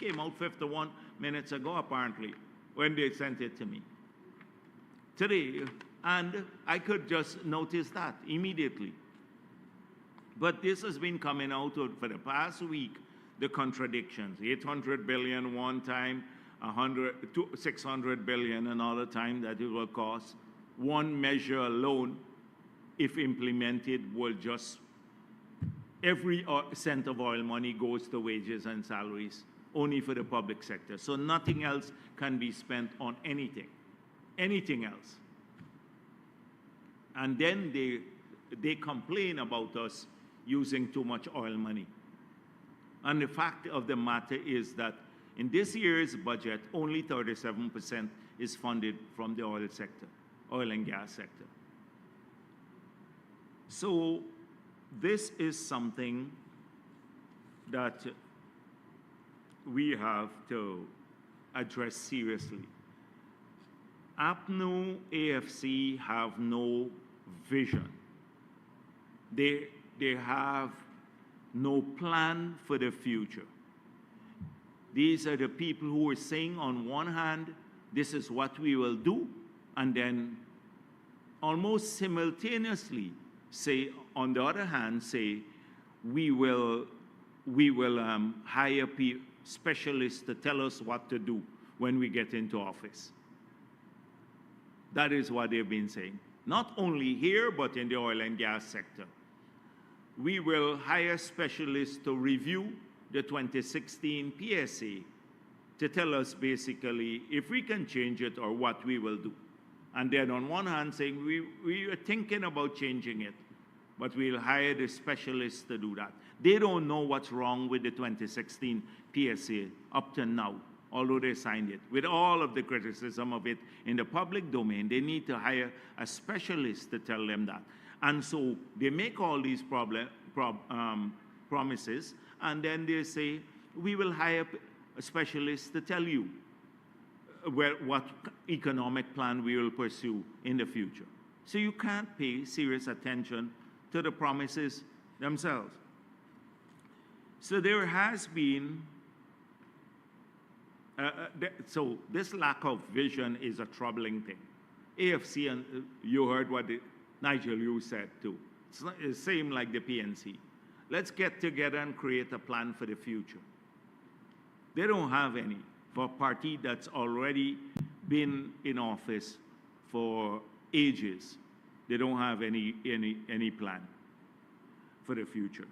came out 51 minutes ago, apparently, when they sent it to me today, and I could just notice that immediately. But this has been coming out for the past week, the contradictions. 800 billion one time, 600 billion another time that it will cost. One measure alone, if implemented, will just, every cent of oil money goes to wages and salaries, only for the public sector. So nothing else can be spent on anything else. And then they complain about us using too much oil money. And the fact of the matter is that in this year's budget, only 37% is funded from the oil sector, oil and gas sector. So this is something that we have to address seriously. APNU, AFC have no vision. They have no plan for the future. These are the people who are saying on one hand, this is what we will do, and then almost simultaneously say, on the other hand, say, we will hire specialists to tell us what to do when we get into office. That is what they've been saying. Not only here, but in the oil and gas sector. We will hire specialists to review the 2016 PSA to tell us basically if we can change it or what we will do. And then on one hand saying we are thinking about changing it, but we'll hire the specialists to do that. They don't know what's wrong with the 2016 PSA up to now, although they signed it. With all of the criticism of it in the public domain, they need to hire a specialist to tell them that. And so they make all these promises, and then they say, we will hire a specialist to tell you what economic plan we will pursue in the future. So you can't pay serious attention to the promises themselves. So there has been, so this lack of vision is a troubling thing. AFC, and you heard what Nigel, you said too. It's the same like the PNC. Let's get together and create a plan for the future. They don't have any for a party that's already been in office for ages. They don't have any plan for the future.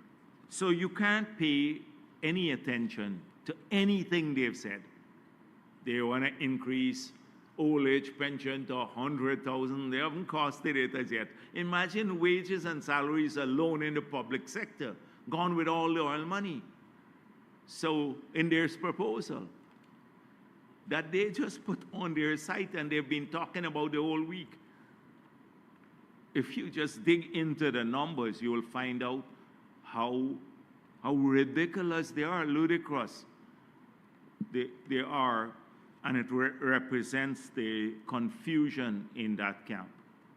So you can't pay any attention to anything they've said. They want to increase old age pension to 100,000. They haven't costed it as yet. Imagine wages and salaries alone in the public sector, gone with all the oil money. So in their proposal, that they just put on their site and they've been talking about the whole week. If you just dig into the numbers, you will find out how ridiculous they are, ludicrous they are, and it represents the confusion in that camp.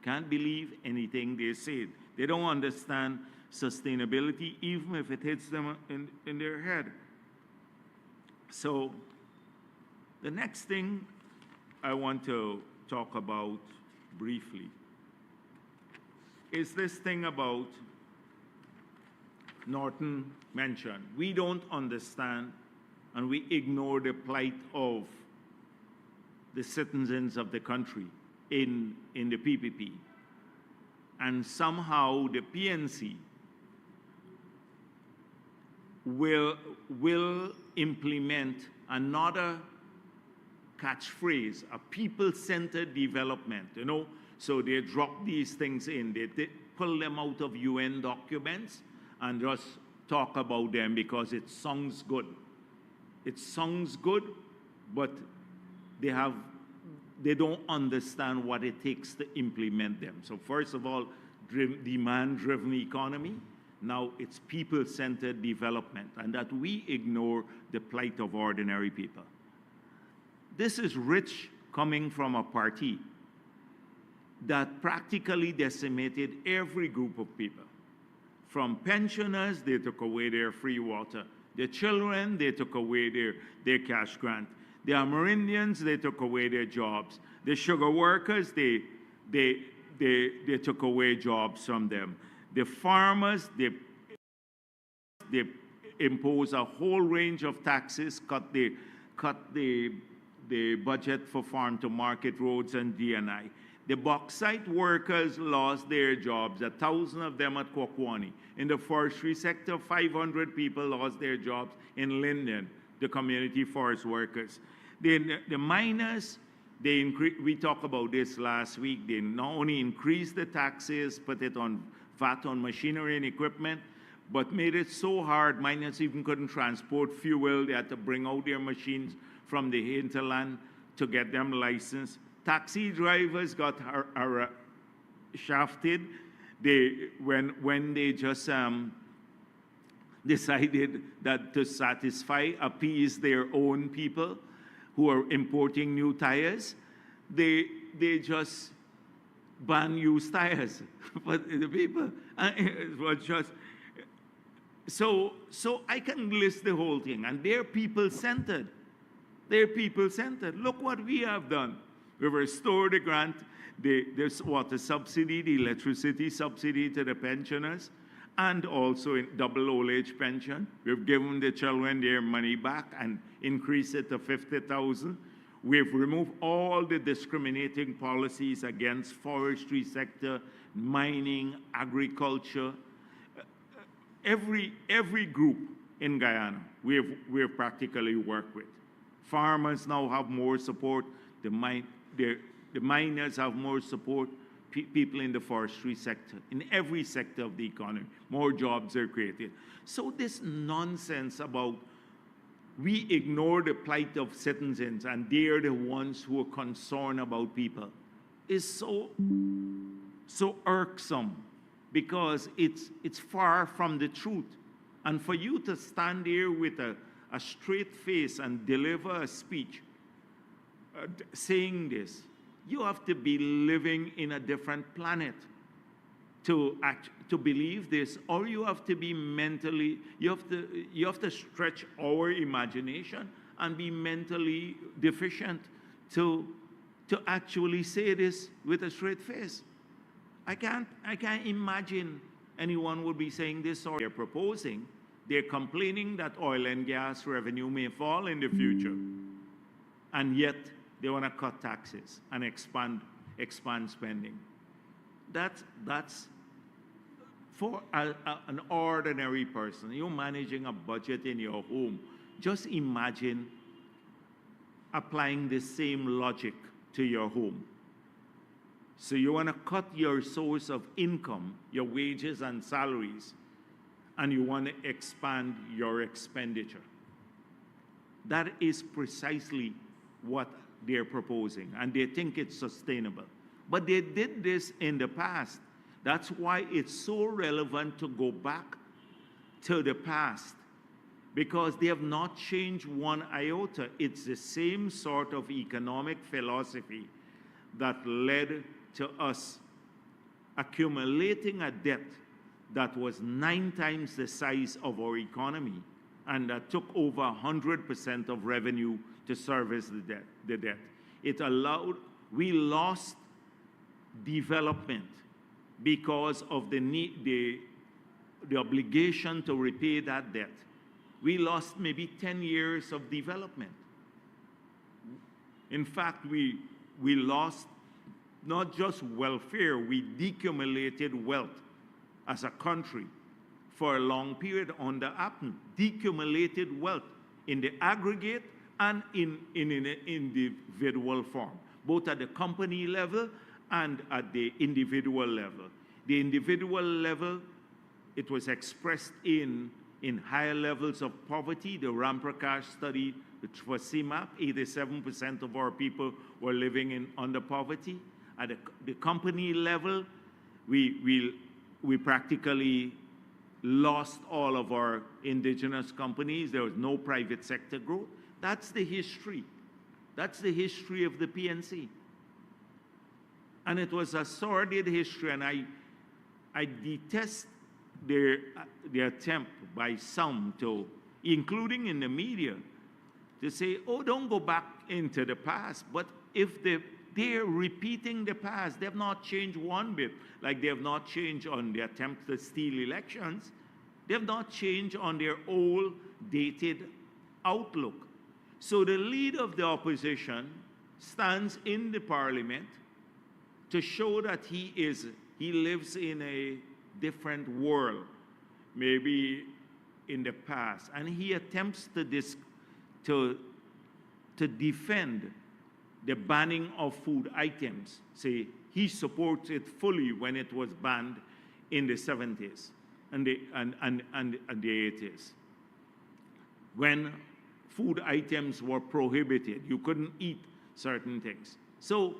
Can't believe anything they said. They don't understand sustainability, even if it hits them in their head. So the next thing I want to talk about briefly is this thing about Norton mentioned. We don't understand and we ignore the plight of the citizens of the country in the PPP. And somehow the PNC will implement another catchphrase, a people-centered development, you know? So they drop these things in, they pull them out of UN documents and just talk about them because it sounds good. It sounds good, but they don't understand what it takes to implement them. So first of all, demand-driven economy. Now it's people-centered development, and that we ignore the plight of ordinary people. This is rich coming from a party that practically decimated every group of people. From pensioners, they took away their free water. The children, they took away their cash grant. The Amerindians, they took away their jobs. The sugar workers, they took away jobs from them. The farmers, they impose a whole range of taxes, cut the budget for farm-to-market roads and D&I. The bauxite workers lost their jobs, 1,000 of them at Kwakwani. In the forestry sector, 500 people lost their jobs in Linden, the community forest workers. The miners, we talked about this last week, they not only increased the taxes, put it on VAT on machinery and equipment, but made it so hard, miners even couldn't transport fuel. They had to bring out their machines from the hinterland to get them licensed. Taxi drivers got shafted when they just decided that to appease their own people who are importing new tires, they just ban used tires. But the people, it was just, so I can list the whole thing, and they're people-centered. They're people-centered. Look what we have done. We've restored the grant, the water subsidy, the electricity subsidy to the pensioners, and also in double old age pension. We've given the children their money back and increased it to $50,000. We've removed all the discriminating policies against forestry sector, mining, agriculture. Every group in Guyana we've practically worked with. Farmers now have more support. The miners have more support. People in the forestry sector, in every sector of the economy, more jobs are created. So this nonsense about we ignore the plight of citizens and they're the ones who are concerned about people is so irksome, because it's far from the truth. And for you to stand there with a straight face and deliver a speech saying this, you have to be living in a different planet to believe this, or you have to be mentally, you have to stretch our imagination and be mentally deficient to actually say this with a straight face. I can't imagine anyone would be saying this, or they're proposing. They're complaining that oil and gas revenue may fall in the future, and yet they want to cut taxes and expand spending. That's for an ordinary person. You're managing a budget in your home. Just imagine applying the same logic to your home. So you want to cut your source of income, your wages and salaries, and you want to expand your expenditure. That is precisely what they're proposing, and they think it's sustainable. But they did this in the past. That's why it's so relevant to go back to the past, because they have not changed one iota. It's the same sort of economic philosophy that led to us accumulating a debt that was 9 times the size of our economy, and that took over 100% of revenue to service the debt. It allowed, we lost development because of the obligation to repay that debt. We lost maybe 10 years of development. In fact, we lost not just welfare, we decumulated wealth as a country for a long period on the happen. Decumulated wealth in the aggregate and in an individual form, both at the company level and at the individual level. The individual level, it was expressed in higher levels of poverty. The Ramprakash study, which was CMAP, 87% of our people were living under poverty. At the company level, we practically lost all of our indigenous companies. There was no private sector growth. That's the history. That's the history of the PNC. And it was a sordid history, and I detest the attempt by some to including in the media, to say, oh, don't go back into the past. But if they're repeating the past, they have not changed one bit. Like they have not changed on the attempt to steal elections. They have not changed on their old dated outlook. So the leader of the opposition stands in the parliament to show that he lives in a different world, maybe in the past. And he attempts to defend the banning of food items. Say he supports it fully when it was banned in the 70s and the 80s. When food items were prohibited, you couldn't eat certain things. So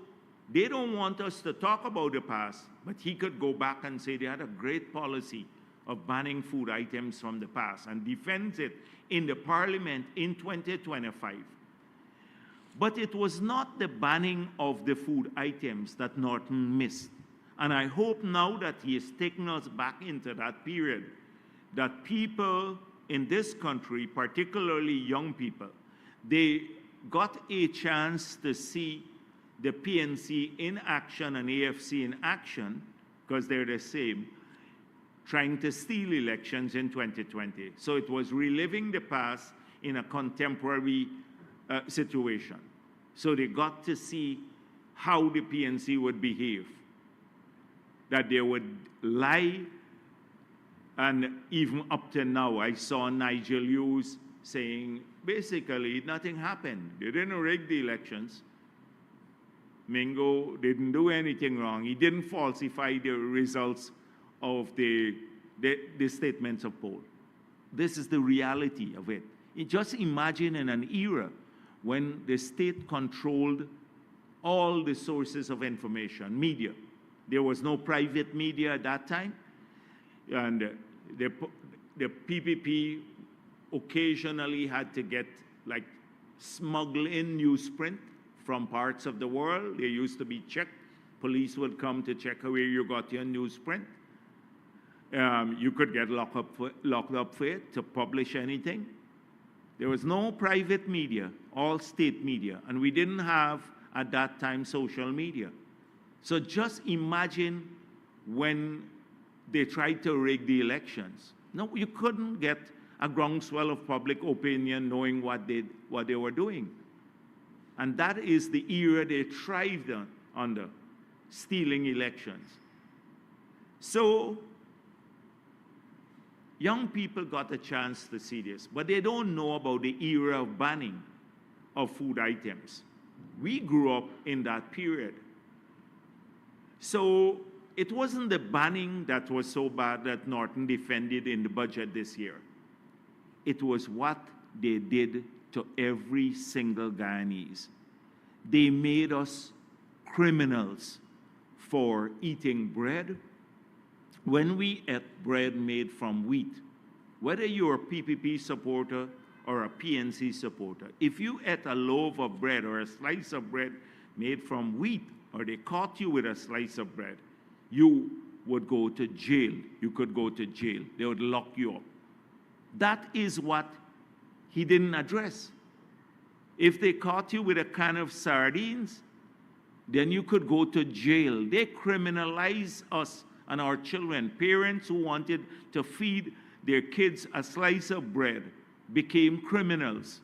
they don't want us to talk about the past, but he could go back and say they had a great policy of banning food items from the past and defends it in the parliament in 2025. But it was not the banning of the food items that Norton missed. And I hope now that he is taking us back into that period, that people in this country, particularly young people, they got a chance to see the PNC in action and AFC in action, because they're the same, trying to steal elections in 2020. So it was reliving the past in a contemporary situation. So they got to see how the PNC would behave, that they would lie. And even up to now, I saw Nigel Hughes saying, basically, nothing happened. They didn't rig the elections. Mingo didn't do anything wrong. He didn't falsify the results of the statements of poll. This is the reality of it. Just imagine in an era when the state controlled all the sources of information, media. There was no private media at that time. And the PPP occasionally had to get, like, smuggle in newsprint from parts of the world. They used to be checked. Police would come to check where you got your newsprint. You could get locked up for it to publish anything. There was no private media, all state media. And we didn't have, at that time, social media. So just imagine when they tried to rig the elections. No, you couldn't get a groundswell of public opinion knowing what they were doing. And that is the era they thrived under, stealing elections. So young people got a chance to see this, but they don't know about the era of banning of food items. We grew up in that period. So it wasn't the banning that was so bad that Norton defended in the budget this year. It was what they did to every single Guyanese. They made us criminals for eating bread. When we ate bread made from wheat, whether you're a PPP supporter or a PNC supporter, if you ate a loaf of bread or a slice of bread made from wheat, or they caught you with a slice of bread, you would go to jail. You could go to jail. They would lock you up. That is what he didn't address. If they caught you with a can of sardines, then you could go to jail. They criminalize us and our children. Parents who wanted to feed their kids a slice of bread became criminals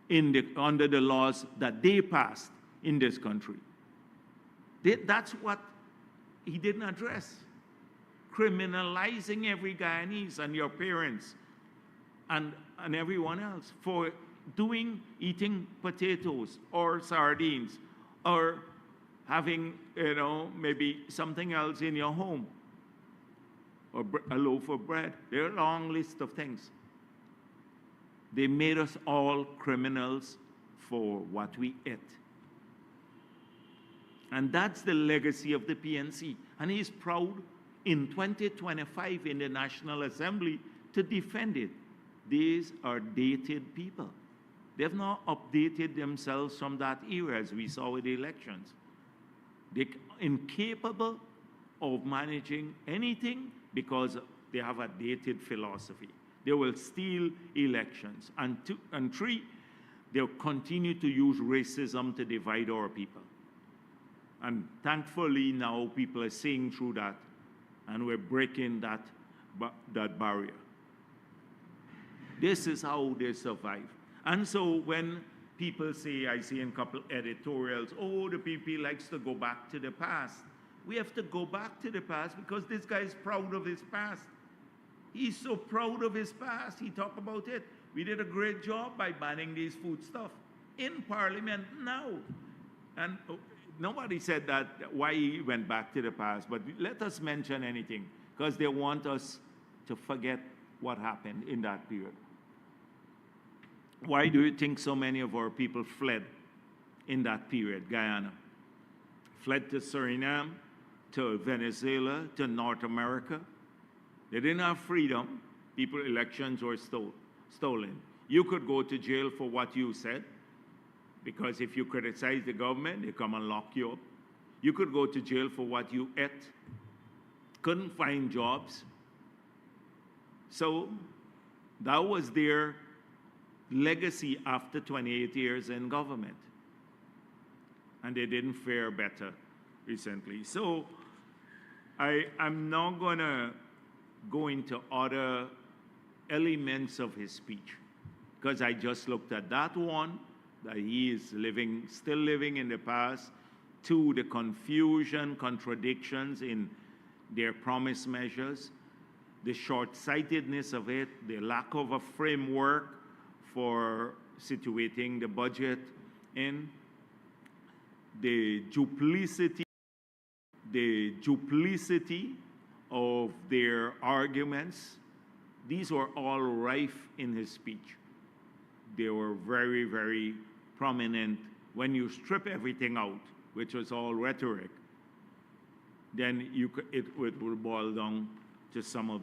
under the laws that they passed in this country. That's what he didn't address. Criminalizing every Guyanese and your parents and everyone else for eating potatoes or sardines or having, maybe something else in your home or a loaf of bread. There are a long list of things. They made us all criminals for what we ate. And that's the legacy of the PNC. And he's proud in 2025 in the National Assembly to defend it. These are dated people. They've not updated themselves from that era, as we saw with the elections. They're incapable of managing anything because they have a dated philosophy. They will steal elections. And three, they'll continue to use racism to divide our people. And thankfully now people are seeing through that, and we're breaking that barrier. This is how they survive. And so when people say, I see in a couple editorials, oh, the PP likes to go back to the past. We have to go back to the past because this guy is proud of his past. He's so proud of his past. He talked about it. We did a great job by banning these food stuff in Parliament now. And nobody said that why he went back to the past, but let us mention anything because they want us to forget what happened in that period. Why do you think so many of our people fled in that period, Guyana? Fled to Suriname, to Venezuela, to North America. They didn't have freedom. Elections were stolen. You could go to jail for what you said, because if you criticize the government, they come and lock you up. You could go to jail for what you ate. Couldn't find jobs. So that was their legacy after 28 years in government. And they didn't fare better recently. So I'm not going to go into other elements of his speech, because I just looked at that one, that he is still living in the past. Two, the confusion, contradictions in their promise measures, the short-sightedness of it, the lack of a framework for situating the budget in, the duplicity of their arguments. These were all rife in his speech. They were very, very prominent. When you strip everything out, which was all rhetoric, then it will boil down to some of